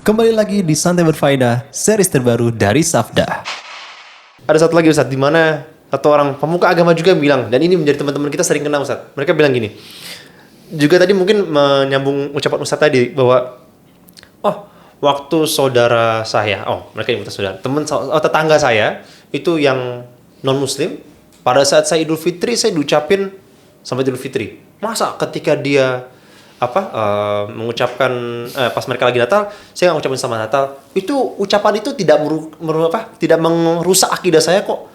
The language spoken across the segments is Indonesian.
Kembali lagi di Santai Berfaedah, series terbaru dari Safda. Ada satu lagi Ustadz, di mana satu orang pemuka agama juga bilang, dan ini menjadi teman-teman kita sering kenal Ustadz. Mereka bilang gini, juga tadi mungkin menyambung ucapan Ustadz tadi bahwa waktu saudara saya, mereka nyebutnya saudara, tetangga saya itu yang non Muslim, pada saat saya Idul Fitri saya diucapin selamat Idul Fitri. Masa ketika dia mengucapkan pas mereka lagi Natal, saya nggak ngucapin selamat Natal. Itu ucapan itu tidak tidak merusak akidah saya kok.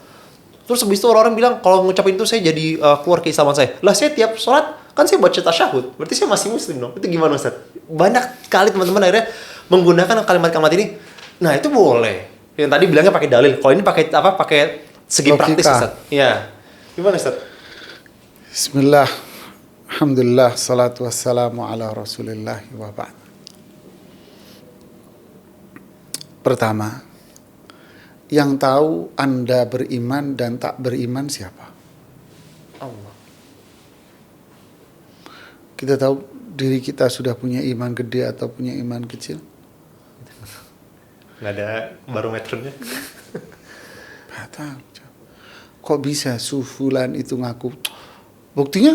Terus habis itu orang-orang bilang kalau ngucapin itu saya jadi keluar keislaman saya. Lah saya tiap sholat kan saya baca tasyahud, berarti saya masih muslim dong. Itu gimana Ustaz? Banyak kali teman-teman akhirnya menggunakan kalimat-kalimat ini. Nah itu boleh. Yang tadi bilangnya pakai dalil. Kalau ini pakai apa? Pakai segi logika. Praktis Ustaz. Iya. Gimana Ustaz? Bismillah, alhamdulillah, salatu wassalamu ala rasulillah wa ba'd. Pertama, yang tahu Anda beriman dan tak beriman siapa? Allah. Kita tahu diri kita sudah punya iman gede atau punya iman kecil? Nggak ada barometernya. Nggak tahu. Kok bisa sufulan itu ngaku? Buktinya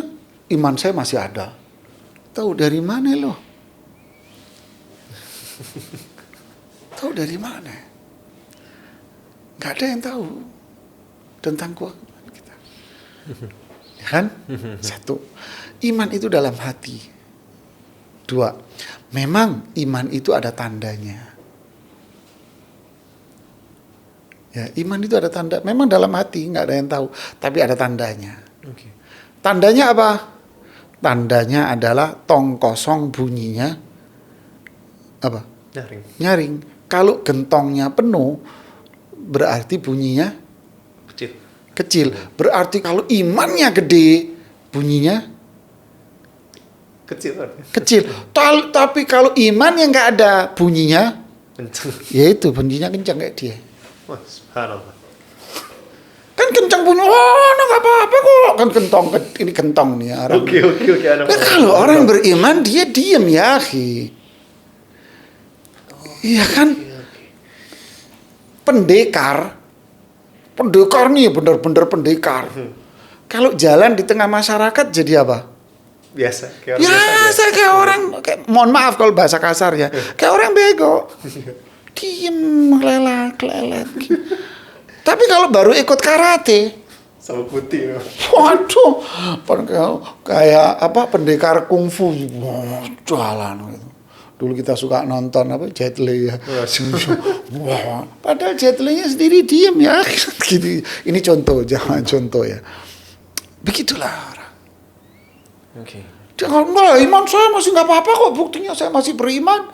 iman saya masih ada. Tahu dari mana loh? Tahu dari mana? Gak ada yang tahu tentang keimanan kita. Ya kan? Satu, iman itu dalam hati. Dua, memang iman itu ada tandanya. Ya, iman itu ada tanda. Memang dalam hati nggak ada yang tahu, tapi ada tandanya. Okay. Tandanya apa? Tandanya adalah tong kosong bunyinya apa? Nyaring. Kalau gentongnya penuh berarti bunyinya kecil. Berarti kalau imannya gede bunyinya kecil. Tapi kalau imannya nggak ada bunyinya kencang. Yaitu bunyinya kencang kayak dia. Wah, subhanallah. Kan kencang bunyi, nggak apa-apa kok. Kan ini kentong nih orang. Oke. Nah, kalau orang beriman dia diem ya, akhi. Iya kan? Pendekar nih bener-bener pendekar. Kalau jalan di tengah masyarakat jadi apa? Biasa. Kayak orang, mohon maaf kalau bahasa kasar ya, kayak orang bego. Diem, lelet. Tapi kalau baru ikut karate, sama putih. waduh, kayak apa pendekar kungfu, jalan gitu. Dulu kita suka nonton apa Jet Li ya. Wah, padahal Jet Li-nya sendiri diem ya. Gitu. Ini jangan contoh ya. Begitulah orang. Oke. Dia enggak, iman saya masih nggak apa-apa kok. Buktinya saya masih beriman.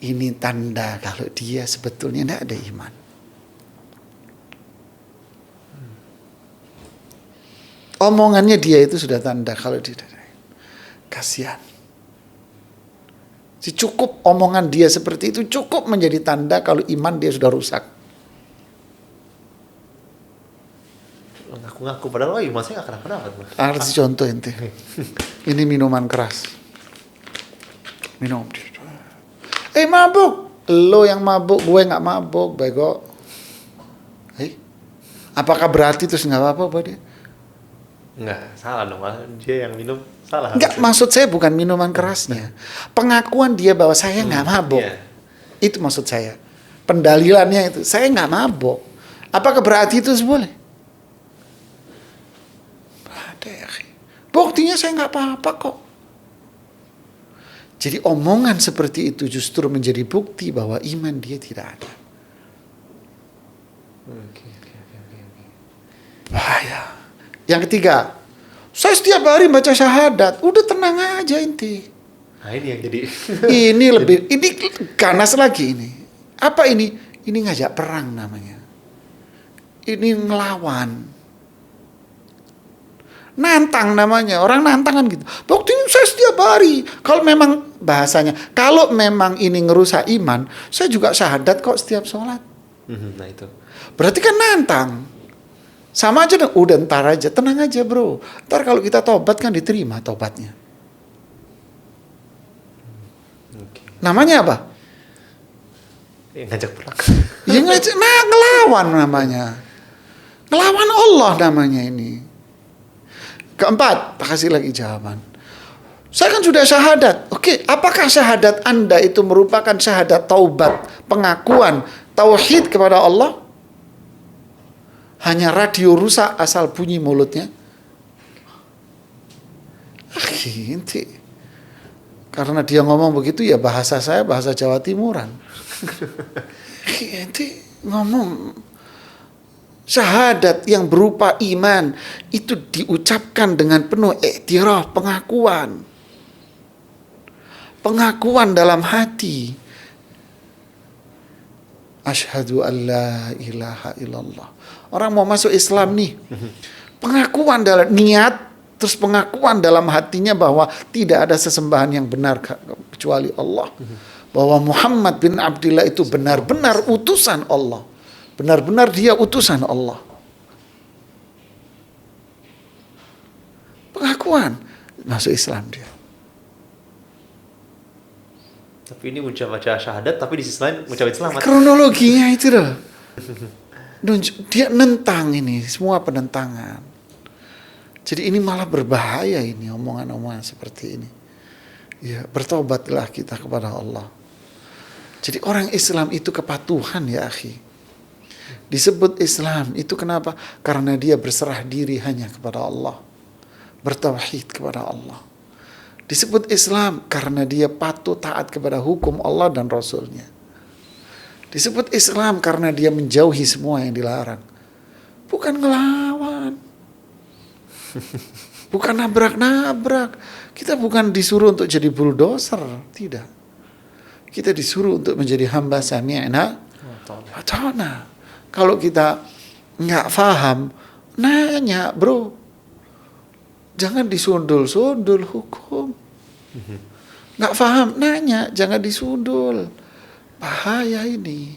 Ini tanda kalau dia sebetulnya tidak ada iman. Omongannya dia itu sudah tanda kalau dia tidak ada. Kasihan. Cukup omongan dia seperti itu cukup menjadi tanda kalau iman dia sudah rusak. Ngaku-ngaku padahal iman saya nggak kenapa-napa. Harus contoh ente. Ini minuman keras. Minum. Mabuk. Lo yang mabuk, gue nggak mabuk, bego. Apakah berarti terus nggak apa-apa buat dia? Nggak, salah dong. Dia yang minum salah. Nggak, maksud saya bukan minuman kerasnya. Pengakuan dia bahwa saya nggak mabuk. Iya. Itu maksud saya. Pendalilannya itu, saya nggak mabuk. Apakah berarti itu boleh? Ada ya. Buktinya saya nggak apa-apa kok. Jadi omongan seperti itu justru menjadi bukti bahwa iman dia tidak ada. Oke. Bahaya. Yang ketiga, saya setiap hari baca syahadat. Udah tenang aja inti. Nah ini yang jadi. Ini ganas lagi ini. Apa ini? Ini ngajak perang namanya. Ini ngelawan. Nantang namanya, orang nantangan gitu. Buktinya saya setiap hari. Kalau memang bahasanya, kalau memang ini ngerusak iman, saya juga syahadat kok setiap sholat. Nah itu. Berarti kan nantang. Sama aja dong, udah ntar aja, tenang aja bro. Ntar kalau kita tobat kan diterima tobatnya. Okay. Namanya apa? Ngajak perang. Ya ngelawan namanya. Ngelawan Allah namanya ini. Keempat, tak kasih lagi jawaban. Saya kan sudah syahadat. Oke, apakah syahadat Anda itu merupakan syahadat taubat, pengakuan, tauhid kepada Allah? Hanya radio rusak asal bunyi mulutnya? Inti. Karena dia ngomong begitu ya bahasa saya bahasa Jawa Timuran. Inti ngomong syahadat yang berupa iman itu diucapkan dengan penuh iktiraf, pengakuan dalam hati. Asyhadu an la ilaha illallah. Orang mau masuk Islam nih, pengakuan dalam niat, terus pengakuan dalam hatinya bahwa tidak ada sesembahan yang benar kecuali Allah. Bahwa Muhammad bin Abdullah itu benar-benar utusan Allah. Benar-benar dia utusan Allah. Pengakuan masuk Islam dia. Tapi ini baca syahadat, tapi di sisi lain ucapin selamat. Kronologinya itu loh. Dia nentang ini, semua penentangan. Jadi ini malah berbahaya ini, omongan-omongan seperti ini. Ya, bertobatlah kita kepada Allah. Jadi orang Islam itu kepatuhan ya akhi. Disebut Islam itu kenapa? Karena dia berserah diri hanya kepada Allah. Bertauhid kepada Allah. Disebut Islam karena dia patuh taat kepada hukum Allah dan Rasulnya. Disebut Islam karena dia menjauhi semua yang dilarang. Bukan ngelawan. Bukan nabrak-nabrak. Kita bukan disuruh untuk jadi bulldozer. Tidak. Kita disuruh untuk menjadi hamba sami'na wa ta'na. Kalau kita nggak paham, nanya bro. Jangan disundul-sundul hukum. Nggak paham, nanya. Jangan disundul. Bahaya ini.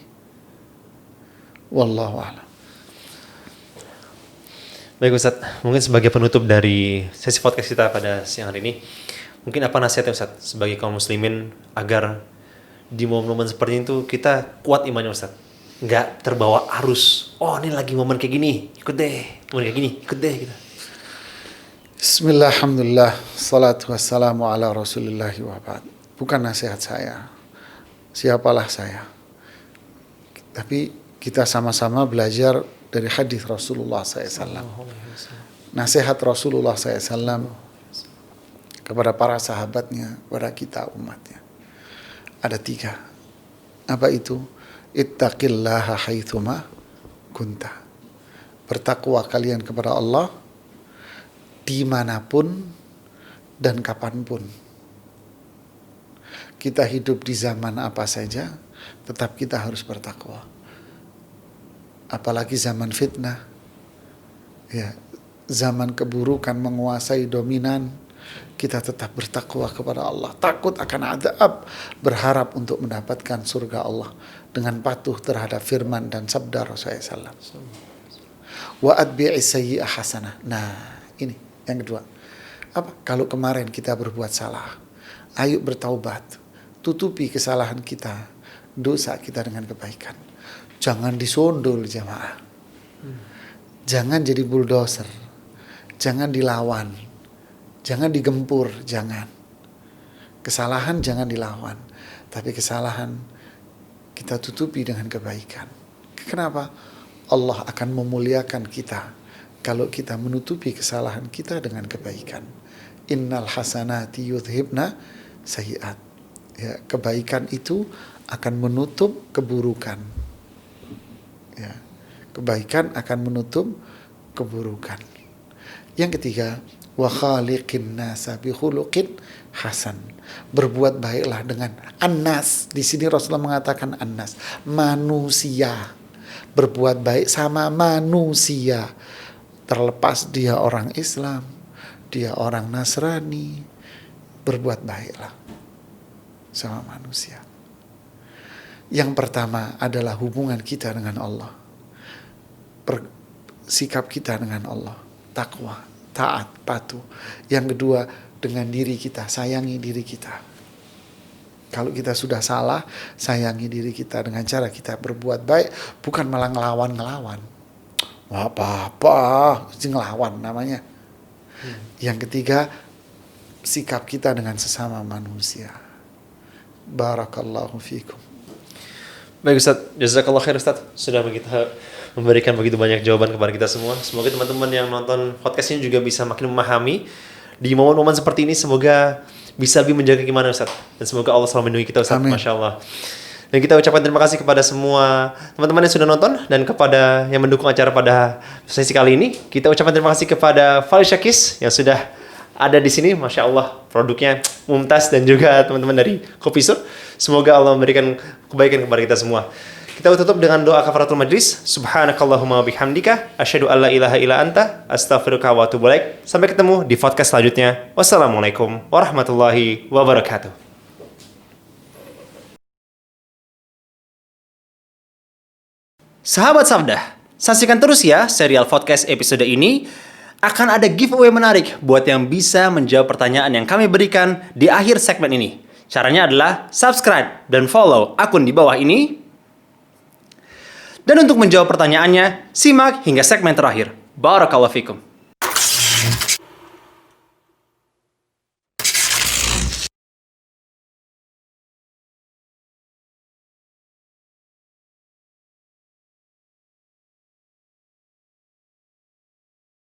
Wallahu a'lam. Baik Ustadz, mungkin sebagai penutup dari sesi podcast kita pada siang hari ini, mungkin apa nasihatnya Ustadz sebagai kaum muslimin agar di momen-momen seperti itu kita kuat imannya Ustadz, nggak terbawa arus. Oh ini lagi momen kayak gini, ikut deh. Momen kayak gini, ikut deh. Gitu. Bismillah, alhamdulillah, salatu wassalamu ala rasulillahi wa ba'd. Bukan nasihat saya, siapalah saya. Tapi kita sama-sama belajar dari hadis Rasulullah SAW. Nasihat Rasulullah SAW kepada para sahabatnya, kepada kita umatnya. Ada 3. Apa itu? Ittaqillaha haitsuma kunta. Bertakwa kalian kepada Allah dimanapun dan kapanpun. Kita hidup di zaman apa saja, tetap kita harus bertakwa. Apalagi zaman fitnah, ya, zaman keburukan menguasai dominan, kita tetap bertakwa kepada Allah, takut akan azab, berharap untuk mendapatkan surga Allah dengan patuh terhadap firman dan sabda Rasulullah SAW. Wa atbi'is sayyi'ah hasanah. Nah, ini yang kedua. Apa? Kalau kemarin kita berbuat salah, ayo bertaubat, tutupi kesalahan kita, dosa kita dengan kebaikan. Jangan disundul jamaah. Jangan jadi bulldozer. Jangan dilawan. Jangan digempur, jangan. Kesalahan jangan dilawan. Tapi kesalahan kita tutupi dengan kebaikan. Kenapa? Allah akan memuliakan kita kalau kita menutupi kesalahan kita dengan kebaikan. Innal hasanati yudhibna sayyi'at. Ya, kebaikan itu akan menutup keburukan. Ya, kebaikan akan menutup keburukan. Yang ketiga, wa khaliqin nasa bi khuluqin hasan. Berbuat baiklah dengan annas. Di sini Rasulullah mengatakan annas, manusia. Berbuat baik sama manusia. Terlepas dia orang Islam, dia orang Nasrani, berbuat baiklah sama manusia. Yang pertama adalah hubungan kita dengan Allah. Sikap kita dengan Allah. Takwa, taat, patuh. Yang kedua dengan diri kita, sayangi diri kita. Kalau kita sudah salah, sayangi diri kita dengan cara kita berbuat baik, bukan malah ngelawan. Wah, apa-apa, ngelawan namanya. Yang ketiga, sikap kita dengan sesama manusia. Barakallahu fikum. Baik Ustaz, jazakallah khair Ustaz sudah memberikan begitu banyak jawaban kepada kita semua. Semoga teman-teman yang nonton podcast ini juga bisa makin memahami di momen-momen seperti ini. Semoga bisa lebih menjaga gimana Ustaz. Dan semoga Allah selalu melindungi kita Ustaz. Amin. Masya Allah. Dan kita ucapkan terima kasih kepada semua teman-teman yang sudah nonton dan kepada yang mendukung acara pada sesi kali ini. Kita ucapkan terima kasih kepada Fali Syakis yang sudah ada di sini. Masya Allah, produknya mumtaz, dan juga teman-teman dari Kopi Sur. Semoga Allah memberikan kebaikan kepada kita semua. Kita tutup dengan doa kafaratul majlis. Subhanakallahumma bihamdika asyhadu alla ilaha illa anta astaghfiruka wa atubu ilaik. Sampai ketemu di podcast selanjutnya. Wassalamualaikum warahmatullahi wabarakatuh. Sahabat Sabda, saksikan terus ya serial podcast episode ini. Akan ada giveaway menarik buat yang bisa menjawab pertanyaan yang kami berikan di akhir segmen ini. Caranya adalah subscribe dan follow akun di bawah ini. Dan untuk menjawab pertanyaannya, simak hingga segmen terakhir. Barakallahu fikum.